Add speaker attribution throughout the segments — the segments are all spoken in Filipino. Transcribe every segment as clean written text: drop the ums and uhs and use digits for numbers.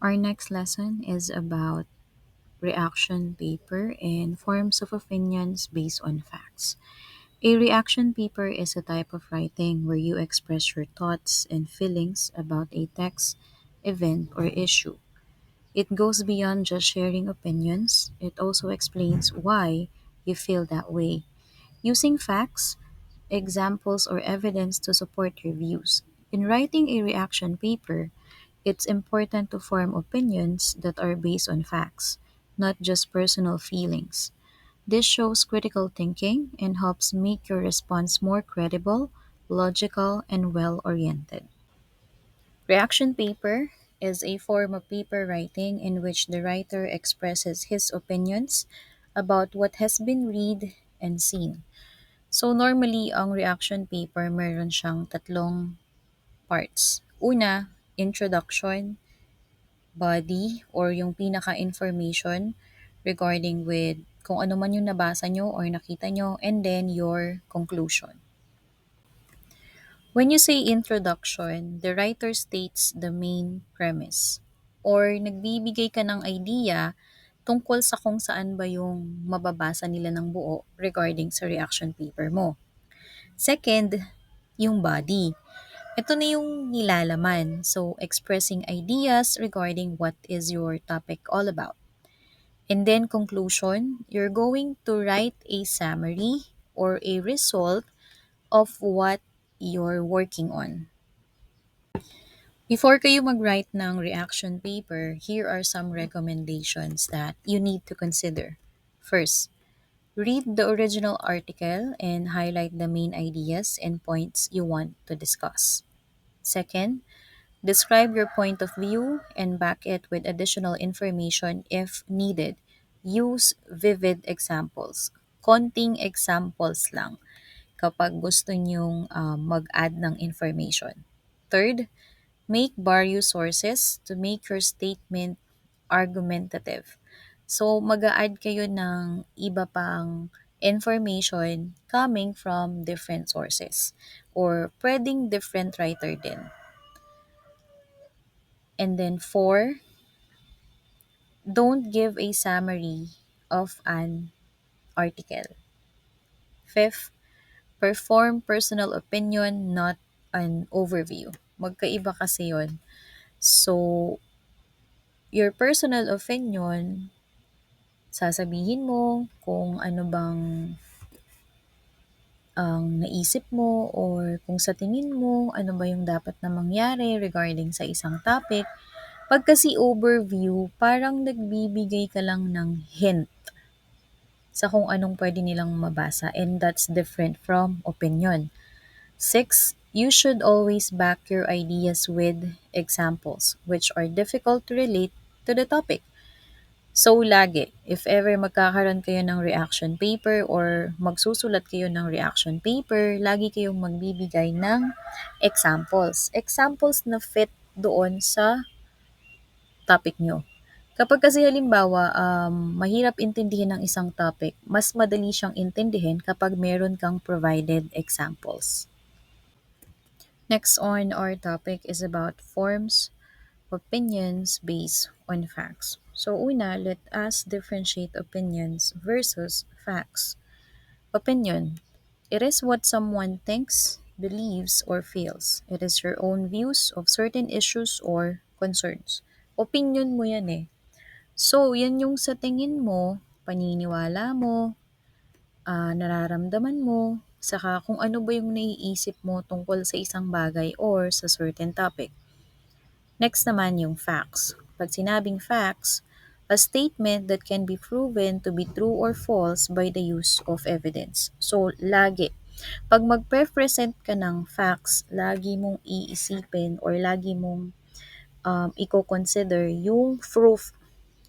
Speaker 1: Our next lesson is about reaction paper and forms of opinions based on facts. A reaction paper is a type of writing where you express your thoughts and feelings about a text, event, or issue. It goes beyond just sharing opinions, it also explains why you feel that way, using facts, examples, or evidence to support your views. In writing a reaction paper, it's important to form opinions that are based on facts, not just personal feelings. This shows critical thinking and helps make your response more credible, logical, and well oriented. Reaction paper is a form of paper writing in which the writer expresses his opinions about what has been read and seen. So normally, ang reaction paper meron siyang tatlong parts. Una, introduction, body, or yung pinaka-information regarding with kung ano man yung nabasa nyo or nakita nyo, and then your conclusion. When you say introduction, the writer states the main premise or nagbibigay ka ng idea tungkol sa kung saan ba yung mababasa nila ng buo regarding sa reaction paper mo. Second, yung body. Ito na yung nilalaman. So, expressing ideas regarding what is your topic all about. And then conclusion, you're going to write a summary or a result of what you're working on. Before kayo mag-write ng reaction paper, here are some recommendations that you need to consider. First, read the original article and highlight the main ideas and points you want to discuss. Second, describe your point of view and back it with additional information if needed. Use vivid examples. Konting examples lang kapag gusto nyong mag-add ng information. Third, make various sources to make your statement argumentative. So, mag-a-add kayo ng iba pang information coming from different sources or pwedeng different writer din. And then four, don't give a summary of an article. Fifth, perform personal opinion, not an overview. Magkaiba kasi yon. So, your personal opinion, sasabihin mo kung ano bang ang naisip mo or kung sa tingin mo ano ba yung dapat na mangyari regarding sa isang topic. Pag kasi overview, parang nagbibigay ka lang ng hint sa kung anong pwede nilang mabasa, and that's different from opinion. Six, you should always back your ideas with examples which are difficult to relate to the topic. So lagi, if ever magkakaroon kayo ng reaction paper or magsusulat kayo ng reaction paper, lagi kayong magbibigay ng examples. Examples na fit doon sa topic nyo. Kapag kasi halimbawa, mahirap intindihin ng isang topic, mas madali siyang intindihin kapag meron kang provided examples. Next on our topic is about forms, opinions based on facts. So una, let us differentiate opinions versus facts. Opinion. It is what someone thinks, believes, or feels. It is your own views of certain issues or concerns. Opinion mo yan eh. So, yan yung sa tingin mo, paniniwala mo, nararamdaman mo, saka kung ano ba yung naiisip mo tungkol sa isang bagay or sa certain topic. Next naman yung facts. Pag sinabing facts, a statement that can be proven to be true or false by the use of evidence. So, lagi. Pag mag-present ka ng facts, lagi mong iisipin or lagi mong i-consider yung proof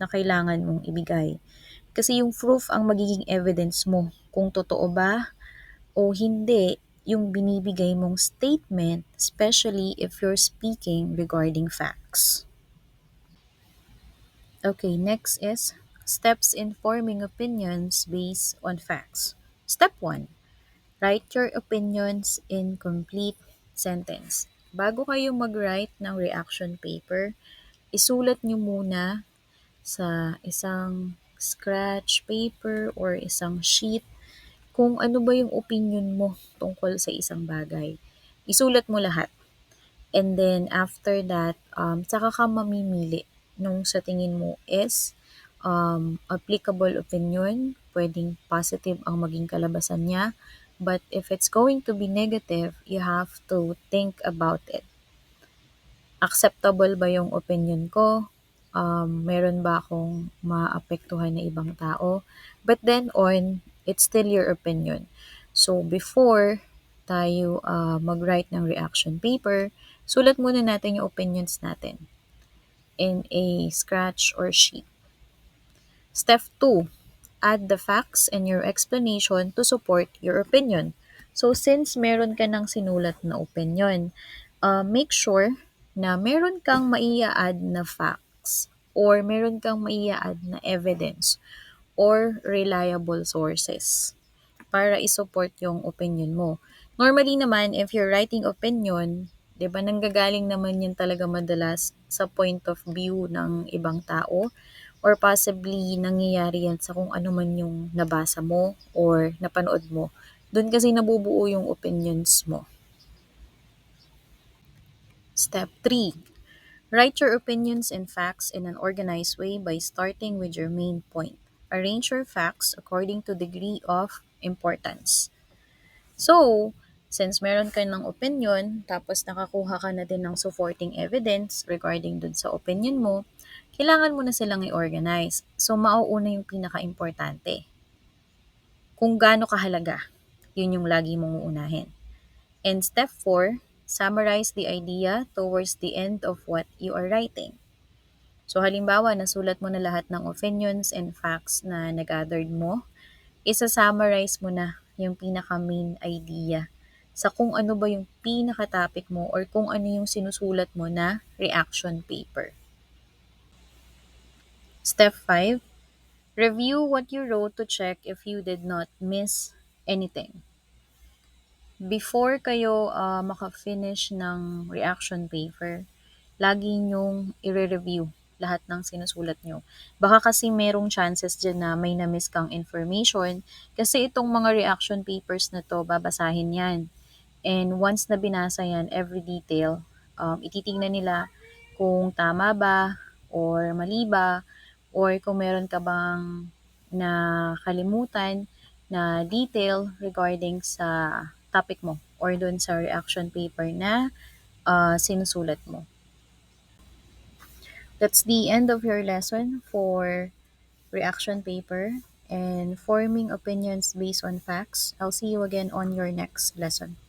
Speaker 1: na kailangan mong ibigay. Kasi yung proof ang magiging evidence mo kung totoo ba o hindi yung binibigay mong statement, especially if you're speaking regarding facts. Okay, next is steps in forming opinions based on facts. Step 1, write your opinions in complete sentence. Bago kayo mag-write ng reaction paper, isulat nyo muna sa isang scratch paper or isang sheet kung ano ba yung opinion mo tungkol sa isang bagay. Isulat mo lahat. And then after that, saka ka mamimili nung sa tingin mo is applicable opinion, pwedeng positive ang maging kalabasan niya. But if it's going to be negative, you have to think about it. Acceptable ba yung opinion ko? Meron ba akong maapektuhan na ibang tao? But then on, it's still your opinion. So before tayo mag-write ng reaction paper, sulat muna natin yung opinions natin in a scratch or sheet. Step 2, add the facts and your explanation to support your opinion. So since meron ka ng sinulat na opinion, make sure na meron kang maia-add na facts or meron kang maia-add na evidence or reliable sources para i-support yung opinion mo. Normally naman, if you're writing opinion, 'di ba nanggagaling naman yan talaga madalas sa point of view ng ibang tao or possibly nangyayari yan sa kung ano man yung nabasa mo or napanood mo. Doon kasi nabubuo yung opinions mo. Step 3. Write your opinions and facts in an organized way by starting with your main point. Arrange your facts according to degree of importance. So, since meron ka ng opinion, tapos nakakuha ka na din ng supporting evidence regarding dun sa opinion mo, kailangan mo na silang i-organize. So, mauuna yung pinaka-importante. Kung gaano kahalaga, yun yung lagi mong uunahin. And step 4, summarize the idea towards the end of what you are writing. So halimbawa, nasulat mo na lahat ng opinions and facts na nag-gathered mo, isa-summarize mo na yung pinaka-main idea sa kung ano ba yung pinaka-topic mo or kung ano yung sinusulat mo na reaction paper. Step 5, review what you wrote to check if you did not miss anything. Before kayo maka-finish ng reaction paper, lagi nyong i-review lahat ng sinusulat nyo. Baka kasi merong chances dyan na may na-miss kang information kasi itong mga reaction papers na to, babasahin yan. And once na binasa yan, every detail, ititingnan nila kung tama ba or mali ba or kung meron ka bang nakalimutan na detail regarding sa topic mo or dun sa reaction paper na sinusulat mo. That's the end of your lesson for reaction paper and forming opinions based on facts. I'll see you again on your next lesson.